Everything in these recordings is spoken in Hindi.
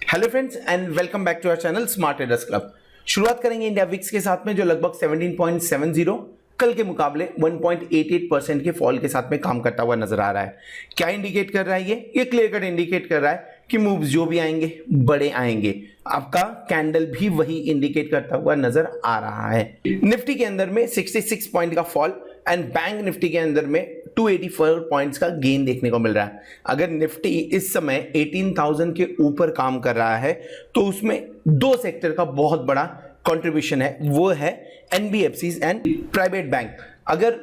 Hello friends and welcome back to our channel Smart Traders Club. शुरुआत करेंगे इंडिया विक्स के साथ में जो लगभग 17.70 कल के मुकाबले 1.88% के फॉल के साथ में काम करता हुआ नजर आ रहा है। क्या इंडिकेट कर रहा है ये क्लियर कट इंडिकेट कर रहा है कि मूव्स जो भी आएंगे बड़े आएंगे। आपका कैंडल भी वही इंडिकेट करता हुआ नजर आ रहा है। निफ्टी के अंदर में 66 पॉइंट का फॉल एंड बैंक निफ्टी के अंदर में 284 पॉइंट्स का गेन देखने को मिल रहा है। अगर निफ्टी इस समय 18,000 के ऊपर काम कर रहा है तो उसमें दो सेक्टर का बहुत बड़ा कंट्रीब्यूशन है, वो है एनबीएफसीज एंड प्राइवेट बैंक। अगर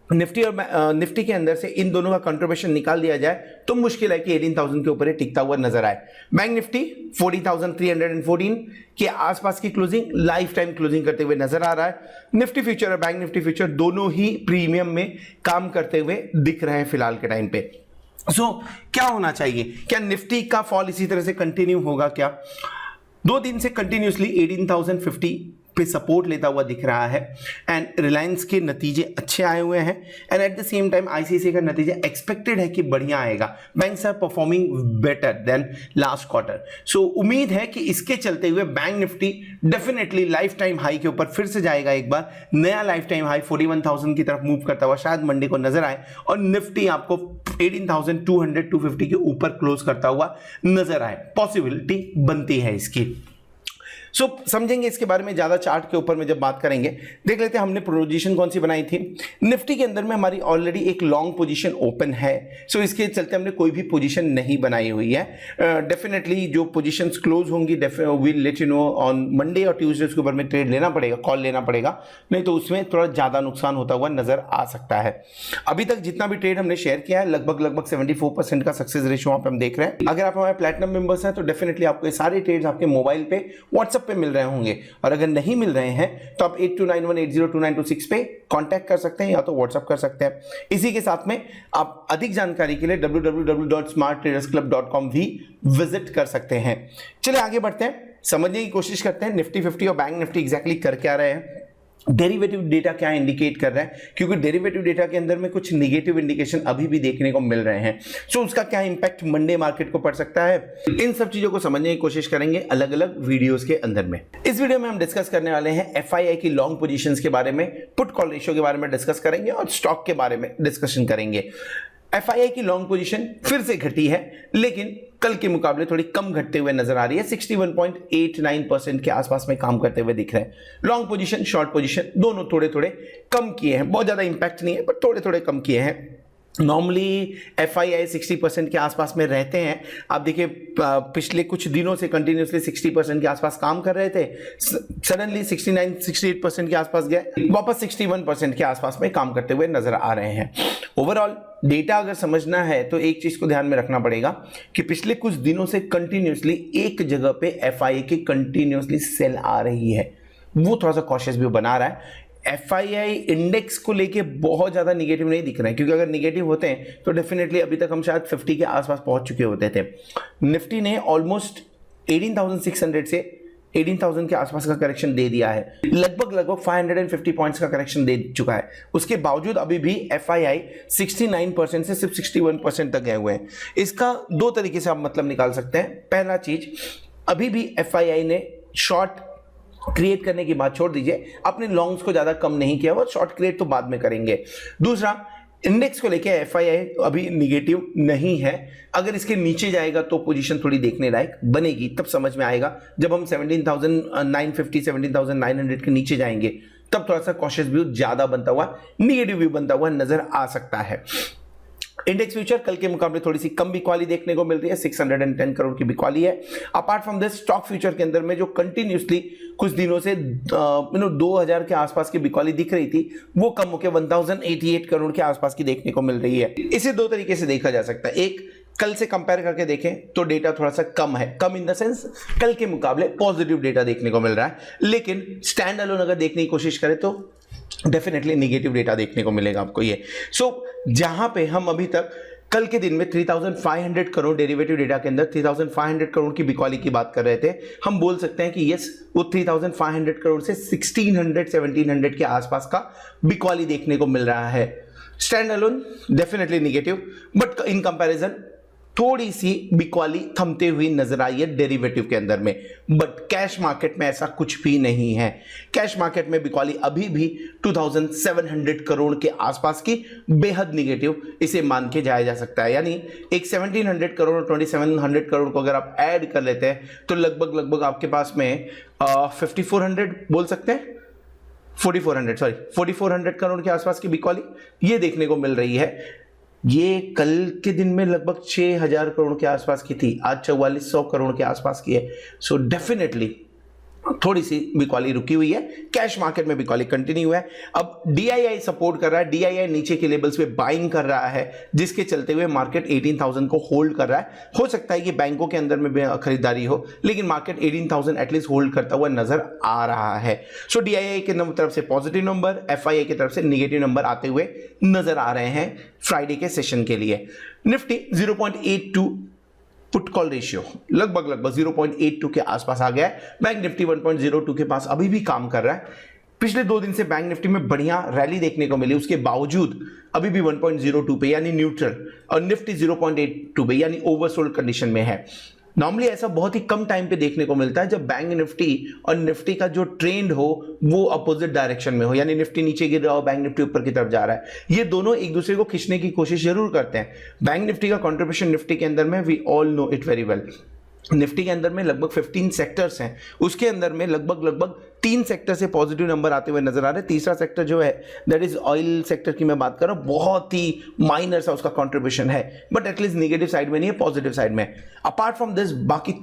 निफ्टी और निफ्टी के अंदर से इन दोनों का कंट्रीब्यूशन निकाल दिया जाए तो मुश्किल है कि 18,000 के ऊपर ये टिकता हुआ नजर आए। बैंक निफ्टी 40,314 के आसपास की क्लोजिंग लाइफ टाइम क्लोजिंग करते हुए नजर आ रहा है। निफ्टी फ्यूचर और बैंक निफ्टी फ्यूचर दोनों ही प्रीमियम में काम करते हुए दिख रहे हैं फिलहाल के टाइम पे। क्या होना चाहिए? क्या निफ्टी का फॉल इसी तरह से कंटिन्यू होगा? क्या 2 दिन से कंटिन्यूसली 18,050 पे सपोर्ट लेता हुआ दिख रहा है एंड रिलायंस के नतीजे अच्छे आए हुए हैं and at the same time ICICI का नतीजा एक्सपेक्टेड है कि बढ़िया आएगा। Banks are performing better than last quarter. So उम्मीद है कि इसके चलते हुए bank Nifty definitely lifetime high के ऊपर फिर से जाएगा। एक बार नया लाइफ टाइम हाई 41,000 की तरफ मूव करता हुआ शायद मंडे को नजर आए और निफ्टी आपको 18,200-250 के ऊपर क्लोज करता हुआ नजर आए। पॉसिबिलिटी बनती है इसकी। समझेंगे इसके बारे में ज्यादा चार्ट के ऊपर में जब बात करेंगे। देख लेते हैं हमने पोजीशन कौन सी बनाई थी। निफ्टी के अंदर में हमारी ऑलरेडी एक लॉन्ग पोजीशन ओपन है, सो इसके चलते हमने कोई भी पोजीशन नहीं बनाई हुई है। डेफिनेटली जो पोजीशंस क्लोज होंगी will let you know on Monday और ट्यूसडे के ऊपर में ट्रेड लेना पड़ेगा, कॉल लेना पड़ेगा, नहीं तो उसमें थोड़ा ज्यादा नुकसान होता हुआ नजर आ सकता है। अभी तक जितना भी ट्रेड हमने शेयर किया है लगभग 74% का सक्सेस रेशियो वहां पे हम देख रहे हैं। अगर आप हमारे प्लैटिनम मेंबर्स हैं तो डेफिनेटली आपको ये सारे ट्रेड्स आपके मोबाइल पे व्हाट्सएप पे मिल रहे होंगे और अगर नहीं मिल रहे हैं तो आप 8291802926 पे कांटेक्ट कर सकते हैं या तो व्हाट्सएप कर सकते हैं। इसी के साथ में आप अधिक जानकारी के लिए www.smarttradersclub.com भी विजिट कर सकते हैं। चलिए आगे बढ़ते हैं, समझने की कोशिश करते हैं निफ्टी 50 और बैंक निफ्टी एग्जैक्टली कर क्या रहे हैं, डेरिवेटिव डेटा क्या इंडिकेट कर रहा है, क्योंकि डेरिवेटिव डेटा के अंदर में कुछ नेगेटिव इंडिकेशन अभी भी देखने को मिल रहे हैं। सो उसका क्या इंपैक्ट मंडे मार्केट को पड़ सकता है, इन सब चीजों को समझने की कोशिश करेंगे अलग अलग वीडियोस के अंदर में। इस वीडियो में हम डिस्कस करने वाले हैं एफआईआई की लॉन्ग पोजीशंस के बारे में, पुट कॉल रेशियो के बारे में डिस्कस करेंगे और स्टॉक के बारे में डिस्कशन करेंगे। एफआईआई की लॉन्ग पोजीशन फिर से घटी है लेकिन कल के मुकाबले थोड़ी कम घटते हुए नजर आ रही है। 61.89% के आसपास में काम करते हुए दिख रहे हैं। लॉन्ग पोजीशन शॉर्ट पोजीशन दोनों थोड़े थोड़े कम किए हैं, बहुत ज्यादा इंपैक्ट नहीं है पर थोड़े थोड़े कम किए हैं। नॉर्मली एफआईआई 60% के आसपास में रहते हैं। आप देखिए पिछले कुछ दिनों से कंटिन्यूसली 60% के आसपास काम कर रहे थे, सडनली 69-68% के आसपास गए, वापस 61% के आसपास में काम करते हुए नजर आ रहे हैं। ओवरऑल डेटा अगर समझना है तो एक चीज को ध्यान में रखना पड़ेगा कि पिछले कुछ दिनों से कंटिन्यूसली एक जगह पे एफआईआई की कंटिन्यूसली सेल आ रही है, वो थोड़ा सा कॉशियस भी बना रहा है। एफआईआई इंडेक्स को लेके बहुत ज्यादा निगेटिव नहीं दिख रहे हैं, क्योंकि अगर निगेटिव होते हैं तो डेफिनेटली अभी तक हम शायद 50 के आसपास पहुंच चुके होते थे। निफ्टी ने ऑलमोस्ट 18,600 से 18,000 के आसपास का करेक्शन दे दिया है, लगभग 550 पॉइंट्स का करेक्शन दे चुका है। उसके बावजूद अभी भी एफआईआई 69% से सिर्फ 61% तक गए हुए हैं। इसका दो तरीके से आप मतलब निकाल सकते हैं। पहला चीज, अभी भी एफआईआई ने शॉर्ट क्रिएट करने की बात छोड़ दीजिए, अपने लॉन्ग्स को ज्यादा कम नहीं किया, वो शॉर्ट क्रिएट तो बाद में करेंगे। दूसरा, इंडेक्स को लेके एफआईआई अभी निगेटिव नहीं है। अगर इसके नीचे जाएगा तो पोजीशन थोड़ी देखने लायक बनेगी, तब समझ में आएगा। जब हम 17,950 17,900 के नीचे जाएंगे तब थोड़ा सा कॉशियस व्यू ज्यादा बनता हुआ, निगेटिव व्यू बनता हुआ नजर आ सकता है। इंडेक्स फ्यूचर कल के मुकाबले थोड़ी सी कम बिकवाली देखने को मिल रही है, 610 करोड़ की बिकवाली है। Apart from this stock future के अंदर में जो कंटिन्यूसली कुछ दिनों से 2000 के आसपास की बिकवाली दिख रही थी, वो कम होकर 1088 करोड़ के आसपास की देखने को मिल रही है। इसे दो तरीके से देखा जा सकता है। एक, कल से कंपेयर करके देखें तो डेटा थोड़ा सा कम है, कम इन द सेंस कल के मुकाबले पॉजिटिव डेटा देखने को मिल रहा है, लेकिन स्टैंड अलोन अगर देखने की कोशिश करें तो डेफिनेटली नेगेटिव डेटा देखने को मिलेगा आपको ये। जहां पे हम अभी तक कल के दिन में 3,500 करोड़ डेरिवेटिव डेटा के अंदर 3,500 करोड़ की बिकवाली की बात कर रहे थे, हम बोल सकते हैं कि यस वो 3,500 करोड़ से 1,600-1,700 के आसपास का बिकवाली देखने को मिल रहा है। Stand alone definitely negative, but in comparison थोड़ी सी बिकवाली थमते हुई नजर आई है डेरिवेटिव के अंदर में, बट कैश मार्केट में ऐसा कुछ भी नहीं है। कैश मार्केट में बिकवाली अभी भी 2700 करोड़ के आसपास की बेहद निगेटिव इसे मान के जाया जा सकता है। यानी एक 1700 करोड़ और 2700 करोड़ को अगर आप ऐड कर लेते हैं तो लगभग आपके पास में 5400 बोल सकते हैं, 4400 करोड़ के आसपास की बिकवाली ये देखने को मिल रही है। ये कल के दिन में लगभग 6000 करोड़ के आसपास की थी, आज 4400 करोड़ के आसपास की है। सो डेफिनेटली थोड़ी सी बिकवाली रुकी हुई है, कैश मार्केट में बिकवाली कंटिन्यू है। अब डीआईआई सपोर्ट कर रहा है, डीआईआई नीचे के लेवल्स पे बाइंग कर रहा है, जिसके चलते हुए मार्केट 18000 को होल्ड कर रहा है। हो सकता है कि बैंकों के अंदर में भी खरीदारी हो, लेकिन मार्केट 18000 एटलीस्ट होल्ड करता हुआ नजर आ रहा है। सो डीआईआई की तरफ से पॉजिटिव नंबर, एफआईआई की तरफ से नेगेटिव नंबर आते हुए नजर आ रहे हैं फ्राइडे के सेशन के लिए। निफ्टी 0.82 पुट कॉल रेशियो लगभग 0.82 के आसपास आ गया है। बैंक निफ्टी 1.02 के पास अभी भी काम कर रहा है। पिछले 2 दिन से बैंक निफ्टी में बढ़िया रैली देखने को मिली, उसके बावजूद अभी भी 1.02 पे यानी न्यूट्रल, और निफ्टी 0.82 पे यानी ओवरसोल्ड कंडीशन में है। नॉर्मली ऐसा बहुत ही कम टाइम पे देखने को मिलता है जब बैंक निफ्टी और निफ्टी का जो ट्रेंड हो वो अपोजिट डायरेक्शन में हो, यानी निफ्टी नीचे गिर रहा हो, बैंक निफ्टी ऊपर की तरफ जा रहा है। ये दोनों एक दूसरे को खींचने की कोशिश जरूर करते हैं। बैंक निफ्टी का कंट्रीब्यूशन निफ्टी के अंदर में we all know it very well. Nifty के अंदर में लगभग 15 सेक्टर्स हैं, उसके अंदर में लगभग 3 सेक्टर से पॉजिटिव नंबर आते हुए नजर आ रहे हैं। तीसरा सेक्टर जो है दैट इज ऑयल सेक्टर की मैं बात कर रहा हूं, बहुत ही माइनर सा उसका कंट्रीब्यूशन है, बट एटलीस्ट नेगेटिव साइड में नहीं है, पॉजिटिव साइड में। अपार्ट फ्रॉम दिस बाकी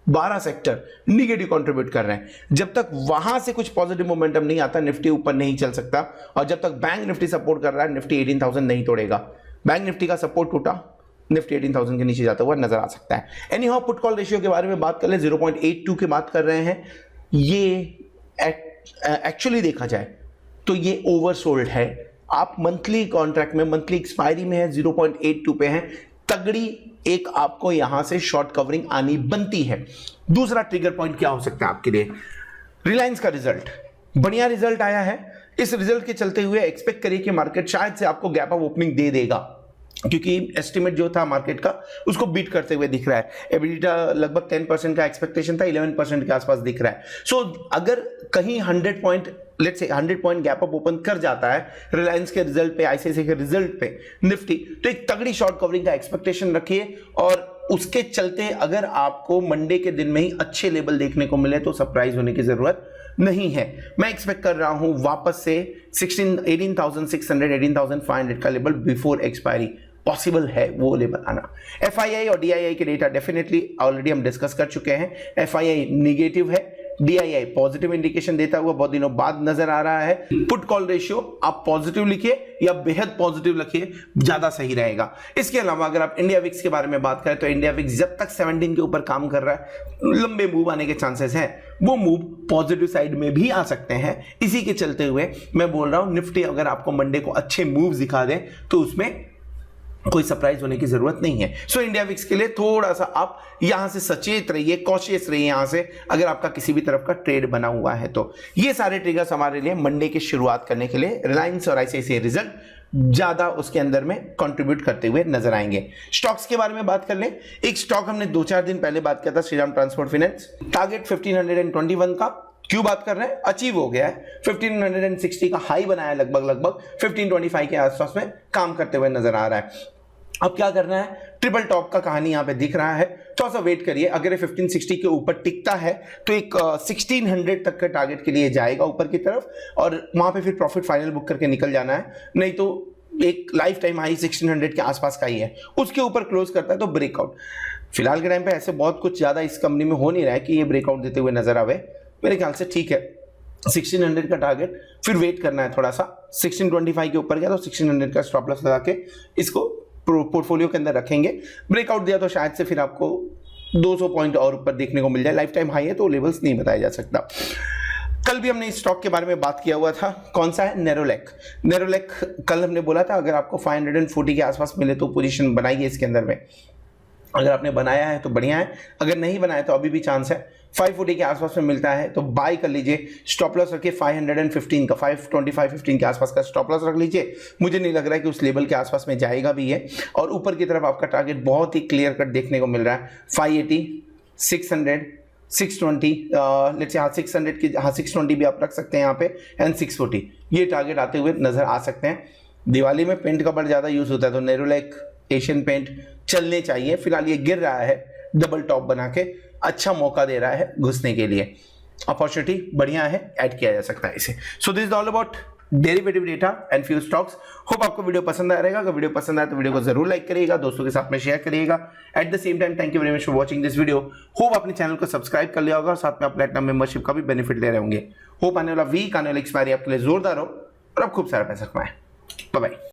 12 सेक्टर निगेटिव कंट्रीब्यूट कर रहे हैं। जब तक वहां से कुछ पॉजिटिव मोमेंटम नहीं आता निफ्टी ऊपर नहीं चल सकता, और जब तक बैंक निफ्टी सपोर्ट कर रहा है निफ्टी 18000 नहीं तोड़ेगा। बैंक निफ्टी का सपोर्ट टूटा, निफ्टी 18000 के नीचे जाता हुआ नजर आ सकता है। Any how put call ratio के बारे में बात कर ले, 0.82 की बात कर रहे हैं। ये एक्चुअली देखा जाए तो ये ओवरसोल्ड है। आप मंथली कॉन्ट्रैक्ट में, मंथली एक्सपायरी में है, 0.82 पे है, तगड़ी एक आपको यहां से शॉर्ट कवरिंग आनी बनती है। दूसरा ट्रिगर पॉइंट क्या हो सकता है आपके लिए? रिलायंस का रिजल्ट, बढ़िया रिजल्ट आया है। इस रिजल्ट के चलते हुए एक्सपेक्ट करिए कि मार्केट शायद से आपको गैप अप ओपनिंग दे देगा, क्योंकि एस्टिमेट जो था मार्केट का उसको बीट करते हुए दिख रहा है। एबिलिटा लगभग 10% का एक्सपेक्टेशन था, 11% के आसपास दिख रहा है। सो अगर कहीं 100 point, let's say 100 point gap up open कर जाता है रिलायंस के रिजल्ट पे, आईसीआईसीआई के रिजल्ट पे निफ्टी, तो एक तगड़ी शॉर्ट कवरिंग का एक्सपेक्टेशन रखिए। और उसके चलते अगर आपको मंडे के दिन में ही अच्छे लेवल देखने को मिले तो सरप्राइज होने की जरूरत नहीं है। मैं एक्सपेक्ट कर रहा हूं वापस से 18,600 18,500 का लेवल बिफोर एक्सपायरी पॉसिबल है, वो लेवल आना। एफआईआई और डीआईआई के डेटा डेफिनेटली ऑलरेडी हम डिस्कस कर चुके हैं। एफआईआई नेगेटिव है, डीआईआई पॉजिटिव इंडिकेशन देता हुआ बहुत दिनों बाद नजर आ रहा है। पुट कॉल रेशियो आप पॉजिटिव लिखिए या बेहद पॉजिटिव लिखिए, ज्यादा सही रहेगा। इसके अलावा अगर आप इंडिया विक्स के बारे में बात करें तो इंडिया विक्स जब तक 17 के ऊपर काम कर रहा है लंबे मूव आने के चांसेस हैं, वो मूव पॉजिटिव साइड में भी आ सकते हैं। इसी के चलते हुए मैं बोल रहा हूं निफ्टी अगर आपको मंडे को अच्छे मूव दिखा दे तो उसमें कोई सरप्राइज होने की जरूरत नहीं है। सो इंडिया विक्स के लिए थोड़ा सा आप यहां से सचेत रहिए, कॉशियस रहिए यहां से, अगर आपका किसी भी तरफ का ट्रेड बना हुआ है तो। ये सारे ट्रिगर्स हमारे लिए मंडे की शुरुआत करने के लिए रिलायंस और आईसीआईसीआई रिजल्ट ज्यादा उसके अंदर में कंट्रीब्यूट करते हुए नजर आएंगे। स्टॉक्स के बारे में बात कर ले। एक स्टॉक हमने 2-4 दिन पहले बात किया था, श्रीराम ट्रांसपोर्ट फाइनेंस, टारगेट 1521 का क्यों बात कर रहे हैं, अचीव हो गया है। 1560 का हाई बनाया, लगभग 1525 के आसपास में काम करते हुए नजर आ रहा है। अब क्या करना है, ट्रिपल टॉप का कहानी यहां पे दिख रहा है, थोड़ा सा वेट करिए। अगर ये 1560 के ऊपर टिकता है तो एक 1600 तक के टारगेट के लिए जाएगा ऊपर की तरफ, और वहां पे फिर प्रॉफिट फाइनल बुक करके निकल जाना है। नहीं तो एक लाइफ टाइम हाई 1600 के आसपास का ही है, उसके ऊपर क्लोज करता है तो ब्रेकआउट। फिलहाल के टाइम पे ऐसे बहुत कुछ ज्यादा इस कंपनी में हो नहीं रहा है कि ये ब्रेकआउट देते हुए नजर आवे। मेरे ख्याल से ठीक है 1600 का टारगेट, फिर वेट करना है थोड़ा सा। 1625 के ऊपर गया तो 1600 का स्टॉप लॉस लगा के इसको पोर्टफोलियो के अंदर रखेंगे। ब्रेकआउट दिया तो शायद से फिर आपको 200 पॉइंट और ऊपर देखने को मिल जाए। लाइफ टाइम हाई है तो लेवल्स नहीं बताया जा सकता। कल भी हमने इस स्टॉक के बारे में बात किया हुआ था, कौन सा है, नेरोलैक। नेरोलैक कल हमने बोला था अगर आपको 540 के आसपास मिले तो पोजीशन बनाइए इसके अंदर में। अगर आपने बनाया है तो बढ़िया है, अगर नहीं बनाया तो अभी भी चांस है। 540 के आसपास में मिलता है तो बाय कर लीजिए। स्टॉप लॉस रखिए 515 का, 525-15 के आसपास का स्टॉप लॉस रख लीजिए। मुझे नहीं लग रहा है कि उस लेवल के आसपास में जाएगा भी है। और ऊपर की तरफ आपका टारगेट बहुत ही क्लियर कट देखने को मिल रहा है, 580, 600, 620, लेट्स से हाँ 600 की, हाँ 620 भी आप रख सकते हैं यहाँ पे, एंड 640 ये टारगेट आते हुए नजर आ सकते हैं। दिवाली में पेंट का बड़ा ज्यादा यूज होता है तो नेरोलैक, एशियन पेंट चलने चाहिए। फिलहाल ये गिर रहा है डबल टॉप बना के, अच्छा मौका दे रहा है घुसने के लिए, अपॉर्चुनिटी बढ़िया है, ऐड किया जा सकता है इसे। So this is all about derivative data and few stocks. Hope आपको वीडियो पसंद आ रहेगा। अगर वीडियो पसंद आए तो वीडियो को जरूर लाइक करिएगा, दोस्तों के साथ में शेयर करिएगा। Eight the same time thank you very much for watching this video. Hope अपने चैनल को सब्सक्राइब कर लिया होगा और साथ में आप प्लैटिनम मेंबरशिप का भी बेनिफिट ले रहे होंगे। होप आने वाला वीक, आने वाला एक्सपायरी आपके लिए जोरदार हो और आप खूब सारा पैसा कमाएं। Bye bye.